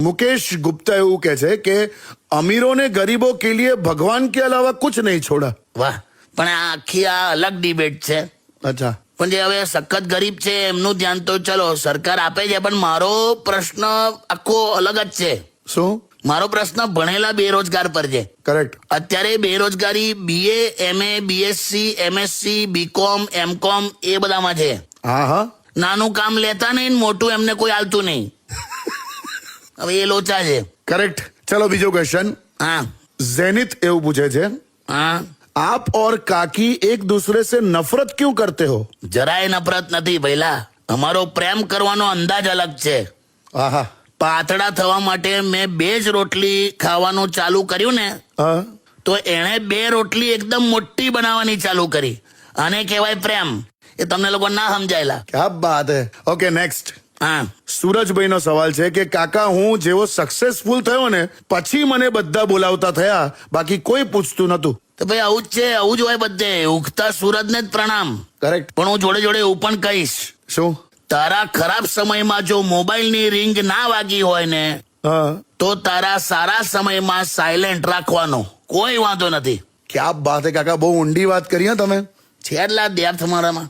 मुकेश गुप्ता એવું કહે છે કે અમીરો ને ગરીબો કે लिए ભગવાન કે અલાવા કુછ નહીં છોડા. વાહ, પણ આ આખી આ અલગ ડિબેટ છે. અચ્છા, પણ જે હવે સખત ગરીબ છે એમનું ધ્યાન તો ચલો સરકાર આપે છે, પણ મારો પ્રશ્ન આખો અલગ જ છે. શું? મારો પ્રશ્ન ભણેલા બેરોજગાર પર છે. કરેક્ટ. અત્યારે બેરોજગારી BA, MA, BSc, MSc, BCom, MCom એ બધામાં છે. હા હા, નાનું કામ લેતા નહીં, મોટું એમને કોઈ આલતું નહીં. હવે એ લોચા છે. કરેક્ટ. ચલો બીજો ક્વેશ્ચન. હા ઝેનિથ એવું પૂછે છે, હા, आप और काकी एक दूसरे से नफरत क्यों करते हो? જરાય નફરત નથી ભઈલા. અમારો પ્રેમ કરવાનો અંદાજ અલગ છે. આહા. પાતળા થવા માટે મેં 2 જ રોટલી ખાવાનું ચાલુ કર્યું ને, હા, તો એણે 2 રોટલી એકદમ મોટી બનાવવાની ચાલુ કરી. આને કહેવાય પ્રેમ. એ તમને લોકો ના સમજાયેલા. क्या बात है. Okay, next. હા, સૂરજભાઈ નો સવાલ છે કે કાકા હું જેવો સક્સેસફુલ થયો ને પછી મને બધા બોલાવતા થયા, બાકી કોઈ પૂછતું નતું. તો ભાઈ આવું જ છે, આવું જ હોય બધે. ઉગતા સૂરજને જ પ્રણામ. કરેક્ટ. પણ હું જોડે જોડે એવું પણ કહીશ, શું? તારા ખરાબ સમયમાં જો મોબાઈલની રિંગ ના વાગી હોય ને, હા, તો તારા સારા સમયમાં સાયલેન્ટ રાખવાનો કોઈ વાંધો નથી. क्या बात है કાકા, બહુ ઊંડી વાત કરી હો તમે. છે એટલા ડેપ્થ મારામાં.